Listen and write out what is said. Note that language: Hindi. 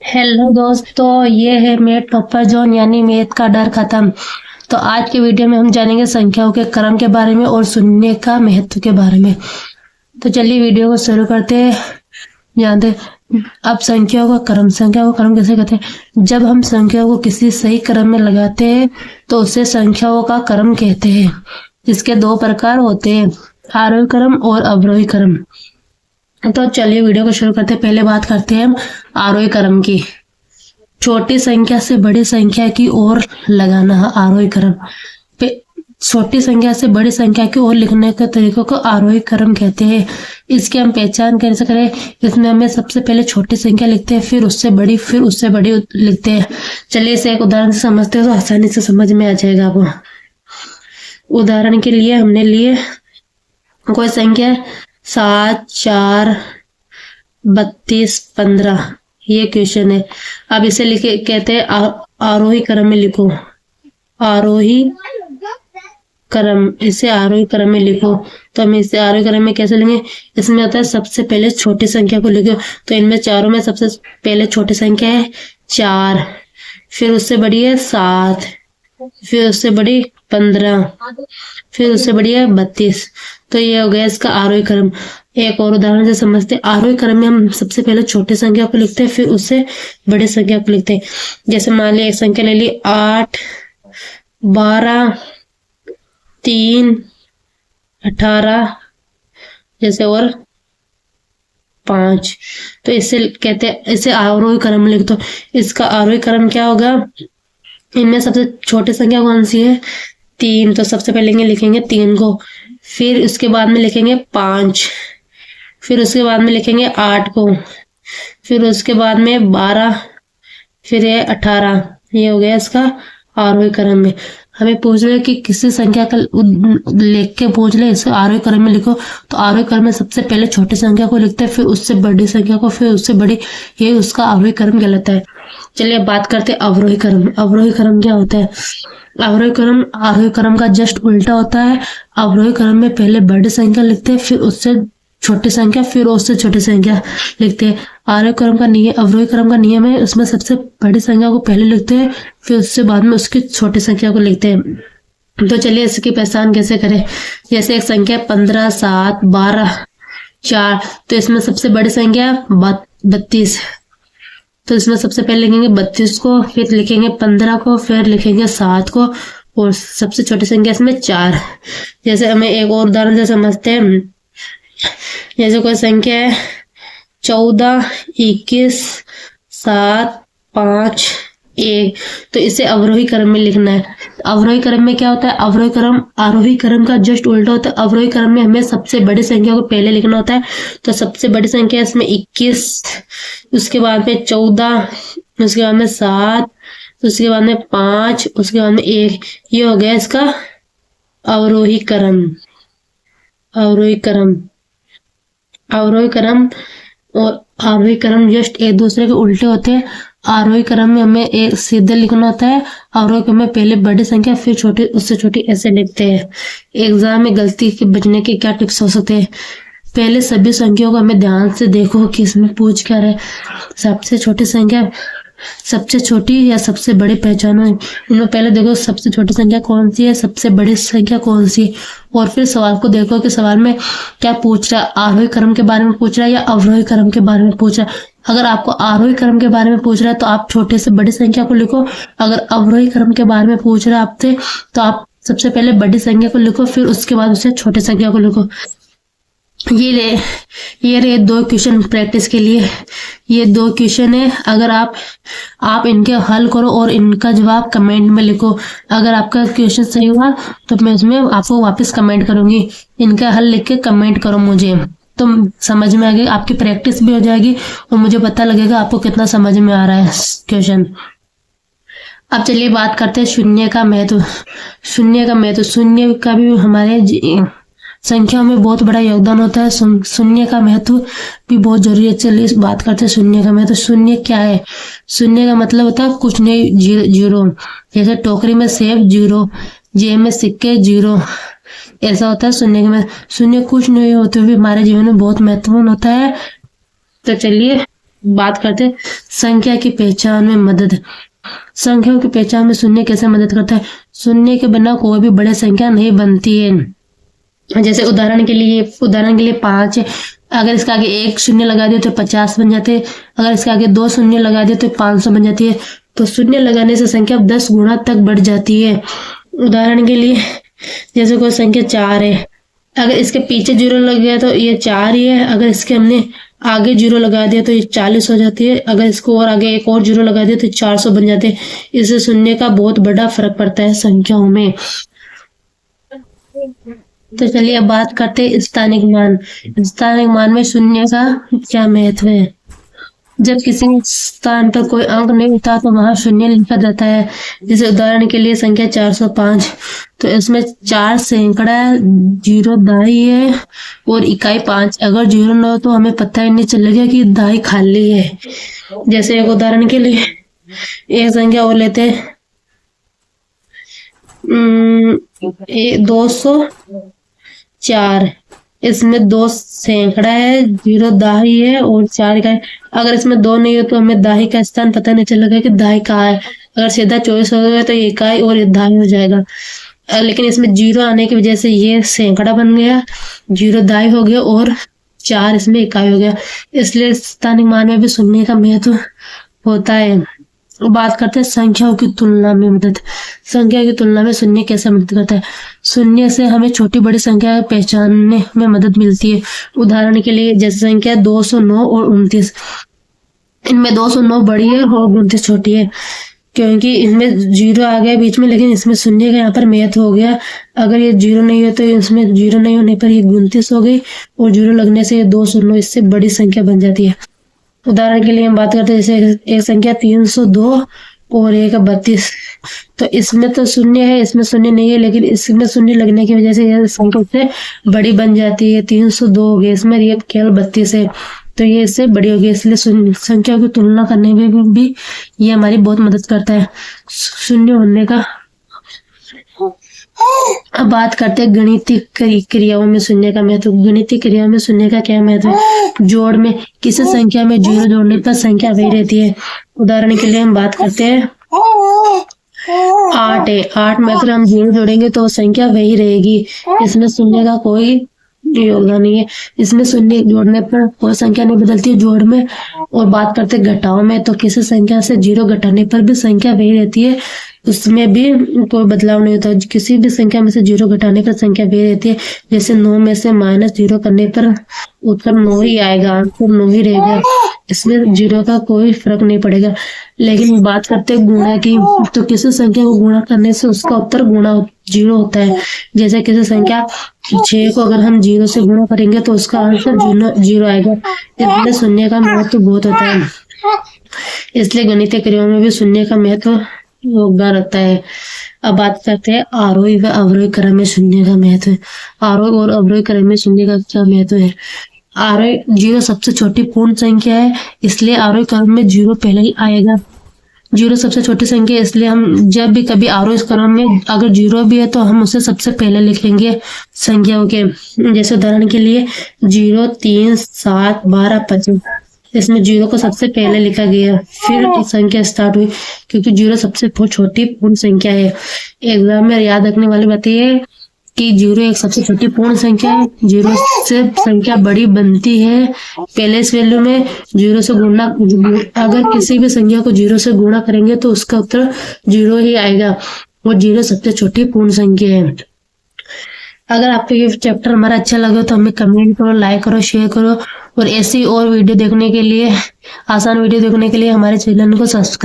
हेलो दोस्तों, ये है मैथ टॉपर जोन यानी मैथ का डर खत्म। तो आज के वीडियो में हम जानेंगे संख्याओं के क्रम के बारे में और शून्य का महत्व के बारे में। तो चलिए वीडियो को शुरू करते हैं। जानते अब संख्याओं का क्रम कैसे कहते हैं। जब हम संख्याओं को किसी सही क्रम में लगाते हैं तो उसे संख्याओं का क्रम कहते हैं। इसके दो प्रकार होते हैं, आरोही क्रम और अवरोही क्रम। तो चलिए वीडियो को शुरू करते हैं। पहले बात करते हैं हम आरोही क्रम की। छोटी संख्या से बड़ी संख्या की ओर लगाना है आरोही क्रम। छोटी संख्या से बड़ी संख्या की ओर लिखने के तरीकों को आरोही क्रम कहते हैं। इसकी हम पहचान कैसे करें। इसमें हमें सबसे पहले छोटी संख्या लिखते हैं, फिर उससे बड़ी लिखते हैं। चलिए इसे एक उदाहरण से समझते हैं तो आसानी से समझ में आ जाएगा आपको। उदाहरण के लिए हमने लिए कोई संख्या 7, 4, 32, 15। ये क्वेश्चन है। अब इसे लिखे कहते हैं आरोही क्रम में लिखो। आरोही क्रम, इसे आरोही क्रम में लिखो। तो हम इसे आरोही क्रम में कैसे लेंगे। इसमें होता है सबसे पहले छोटी संख्या को लिखो। तो इनमें चारों में सबसे पहले छोटी संख्या है 4, फिर उससे बड़ी है 7, फिर उससे बड़ी 15, फिर उससे बड़ी है 32। तो ये हो गया इसका आरोही क्रम। एक और उदाहरण से समझते हैं। आरोही क्रम में हम सबसे पहले छोटी संख्या को लिखते हैं, फिर उससे बड़ी संख्या को लिखते हैं। जैसे मान लिया एक संख्या ले ली 8, 12, 3, 18, जैसे और 5। तो इसे कहते हैं, इसे आरोही क्रम में लिख दो। इसका आरोही क्रम क्या होगा। इनमें सबसे छोटी संख्या कौन सी है 3। तो सबसे पहले लिखेंगे 3 को, फिर उसके बाद में लिखेंगे 5, फिर उसके बाद में लिखेंगे 8 को, फिर उसके बाद में 12, फिर है 18। ये हो गया इसका आरोही क्रम में। हमें पूछ रहे कि किसी संख्या का लिख के पूछ ले इसे आरोही क्रम में लिखो। तो आरोही क्रम में सबसे पहले छोटी संख्या को लिखते हैं, फिर उससे बड़ी संख्या को, फिर उससे बड़ी। ये उसका आरोही क्रम कहलाता है। चलिए बात करते हैं अवरोही क्रम। अवरोही क्रम क्या होता है। अवरोही क्रम आरोही क्रम का जस्ट उल्टा होता है। अवरोही क्रम में पहले बड़ी संख्या लिखते हैं, फिर उससे छोटी संख्या, फिर उससे छोटी संख्या लिखते हैं। आरोही क्रम का नियम, अवरोही क्रम का नियम है, उसमें सबसे बड़ी संख्या को पहले लिखते हैं, फिर उससे बाद में उसकी छोटी संख्या को लिखते हैं। तो चलिए इसकी पहचान कैसे करें। जैसे एक संख्या 15, 7, 12, 4। तो इसमें सबसे बड़ी संख्या 32। तो इसमें सबसे पहले लिखेंगे 32 को, फिर लिखेंगे 15 को, फिर लिखेंगे 7 को, और सबसे छोटी संख्या इसमें 4। जैसे हमें एक और उदाहरण से समझते हैं। जैसे कोई संख्या है 14, 21, 7, 5, 1। तो इसे अवरोही क्रम में लिखना है। अवरोही क्रम में क्या होता है। अवरोही क्रम आरोही क्रम का जस्ट उल्टा होता है। अवरोही क्रम में हमें सबसे बड़ी संख्या को पहले लिखना होता है। तो सबसे बड़ी संख्या इसमें 21, उसके बाद में 14, उसके बाद में 7, उसके बाद में 5, उसके बाद में 1। ये हो गया इसका अवरोही क्रम। अवरोही क्रम, अवरोही क्रम और आरोही क्रम जस्ट एक दूसरे के उल्टे होते हैं। आरोही क्रम में हमें एक सीधे लिखना होता है। अवरोही क्रम में पहले बड़ी संख्या, फिर छोटी, उससे छोटी, ऐसे लिखते हैं। एग्जाम में गलती के बचने के क्या टिप्स हो सकते हैं। पहले सभी संख्याओं को हमें ध्यान से देखो कि इसमें पूछ क्या रहे। सबसे छोटी संख्या सबसे छोटी या सबसे बड़ी पहचानो। इनमें पहले देखो सबसे छोटी संख्या कौन सी है, सबसे बड़ी संख्या कौन सी है, और फिर सवाल को देखो कि सवाल में क्या पूछ रहा है। आरोही क्रम के बारे में पूछ रहा है या अवरोही क्रम के बारे में पूछ रहा है। अगर आपको आरोही क्रम के बारे में पूछ रहा है तो आप छोटे से बड़ी संख्या को लिखो। अगर अवरोही क्रम के बारे में पूछ रहा है आपसे तो आप सबसे पहले बड़ी संख्या को लिखो, फिर उसके बाद उसे छोटी संख्या को लिखो। ये रहे 2 क्वेश्चन प्रैक्टिस के लिए। ये 2 क्वेश्चन है। अगर आप इनके हल करो और इनका जवाब कमेंट में लिखो। अगर आपका क्वेश्चन सही हुआ तो मैं उसमें आपको वापस कमेंट करूंगी। इनका हल लिख के कमेंट करो मुझे, तो समझ में आ गई, आपकी प्रैक्टिस भी हो जाएगी और मुझे पता लगेगा आपको कितना समझ में आ रहा है क्वेश्चन। अब चलिए बात करते हैं शून्य का महत्व। शून्य का महत्व, शून्य का भी हमारे संख्या में बहुत बड़ा योगदान होता है। शून्य का महत्व भी बहुत जरूरी है। चलिए इस बात करते हैं शून्य का महत्व। शून्य क्या है। शून्य का मतलब होता है कुछ नहीं, जीरो। जैसे टोकरी में सेब 0, जेब में सिक्के 0, ऐसा होता है शून्य के महत्व। शून्य कुछ नहीं होते हुए हमारे जीवन में बहुत महत्वपूर्ण होता है। तो चलिए बात करते हैं संख्या की पहचान में मदद। संख्याओं की पहचान में शून्य कैसे मदद करता है? शून्य के बिना कोई भी बड़ी संख्या नहीं बनती है। जैसे उदाहरण के लिए 5 है, अगर इसके आगे 1 शून्य लगा दिए तो 50 बन जाते हैं। अगर इसके आगे 2 शून्य लगा दिए तो 500 बन जाती है। तो शून्य लगाने से संख्या 10 गुना तक बढ़ जाती है। उदाहरण के लिए जैसे कोई संख्या 4 है, अगर इसके पीछे 0 लग गया तो ये 4 ही है। अगर इसके हमने आगे 0 लगा दिया तो ये 40 हो जाती है। अगर इसको और आगे एक और 0 लगा दिया तो 400 बन जाते हैं। इससे शून्य का बहुत बड़ा फर्क पड़ता है संख्याओं में। तो चलिए अब बात करते हैं स्थानिक मान। स्थानिक मान में शून्य का क्या महत्व है? जब किसी स्थान पर कोई अंक नहीं होता तो वहां शून्य लिखा जाता है। जैसे उदाहरण के लिए संख्या 405, तो इसमें 4 सैकड़ा 0 दाई है और इकाई 5। अगर 0 न हो तो हमें पता ही नहीं चलेगा कि दाई खाली है। जैसे एक उदाहरण के लिए एक संख्या और लेते हैं 204, इसमें 2 सैकड़ा है, 0 दाही है और 4 इकाई। अगर इसमें 2 नहीं हो तो हमें दाही का स्थान पता नहीं चलेगा कि दाही कहाँ है। अगर सीधा 24 हो गया तो इकाई और दाही हो जाएगा। लेकिन इसमें 0 आने की वजह से ये सैकड़ा बन गया, 0 दाही हो गया और 4 इसमें इकाई हो गया। इसलिए स्थानिक मान में भी शून्य का महत्व होता है। बात करते हैं संख्याओं की तुलना में मदद। संख्या की तुलना में शून्य कैसे मदद करता है? शून्य से हमें छोटी बड़ी संख्या पहचानने में मदद मिलती है। उदाहरण के लिए जैसे संख्या 209 और 29, इनमें 209 बड़ी है और 29 छोटी है, क्योंकि इनमें 0 आ गया बीच में, लेकिन इसमें शून्य का यहाँ पर महत्व हो गया। अगर ये 0 नहीं हो तो इसमें 0 नहीं होने पर ये 29 हो गई और 0 लगने से 209 इससे बड़ी संख्या बन जाती है। उदाहरण के लिए हम बात करते हैं जैसे एक संख्या 302 और एक 32, तो इसमें तो शून्य है, इसमें शून्य नहीं है, लेकिन इसमें शून्य लगने की वजह से यह संख्या से बड़ी बन जाती है। 302 हो गई, इसमें ये केवल 32 है तो ये इससे बड़ी होगी। इसलिए संख्या की तुलना करने में भी ये हमारी बहुत मदद करता है शून्य होने का। अब बात करते हैं गणितीय क्रियाओं में शून्य का महत्व। गणितीय क्रियाओं में शून्य का क्या महत्व है? जोड़ में किसी संख्या में 0 जोड़ने पर संख्या वही रहती है। उदाहरण के लिए हम बात करते हैं 8 है, 8 में अगर हम 0 जोड़ेंगे तो संख्या वही रहेगी, इसमें शून्य का कोई योगदान नहीं है। इसमें शून्य जोड़ने पर कोई संख्या नहीं बदलती है जोड़ में। और बात करते हैं घटाओ में, तो किसी संख्या से 0 घटाने पर भी संख्या वही रहती है, उसमें भी कोई बदलाव नहीं होता। किसी भी संख्या में से 0 घटाने पर संख्या वही रहती है। जैसे 9 में से -0 करने पर उत्तर 9 ही आएगा, आंसर 9 ही रहेगा, इसमें 0 का कोई फर्क नहीं पड़ेगा। लेकिन बात करते हैं गुणा की, तो किसी संख्या को गुणा करने से उसका उत्तर गुणा 0 होता है। जैसे किसी संख्या 6 को अगर हम 0 से गुणा करेंगे तो उसका आंसर 0 आएगा। इसलिए शून्य का महत्व बहुत होता है। इसलिए गणितीय क्रियाओं में भी शून्य का महत्व योगदान रखता है। अब बात करते हैं आरोही व अवरोही क्रम में शून्य का महत्व। आरोही और अवरोही क्रम में शून्य का क्या महत्व है? आरोही 0 सबसे छोटी पूर्ण संख्या है, इसलिए आरोही क्रम में 0 पहले ही आएगा। 0 सबसे छोटी संख्या, इसलिए हम जब भी कभी आरोही क्रम में अगर 0 भी है तो हम उसे सबसे पहले लिखेंगे संख्याओं के। जैसे उदाहरण के लिए 0, 3, 7, 12, 25, इसमें 0 को सबसे पहले लिखा गया, फिर संख्या स्टार्ट हुई, क्योंकि 0 सबसे छोटी पूर्ण संख्या है। एग्जाम में याद रखने वाली बात यह है कि 0 एक सबसे छोटी पूर्ण संख्या है। 0 से संख्या बड़ी बनती है पहले इस वैल्यू में। 0 से गुणा, अगर किसी भी संख्या को 0 से गुणा करेंगे तो उसका उत्तर 0 ही आएगा और 0 सबसे छोटी पूर्ण संख्या है। अगर आपको ये चैप्टर हमारा अच्छा लगे तो हमें कमेंट करो, लाइक करो, शेयर करो और ऐसी और वीडियो देखने के लिए, आसान वीडियो देखने के लिए हमारे चैनल को सब्सक्राइब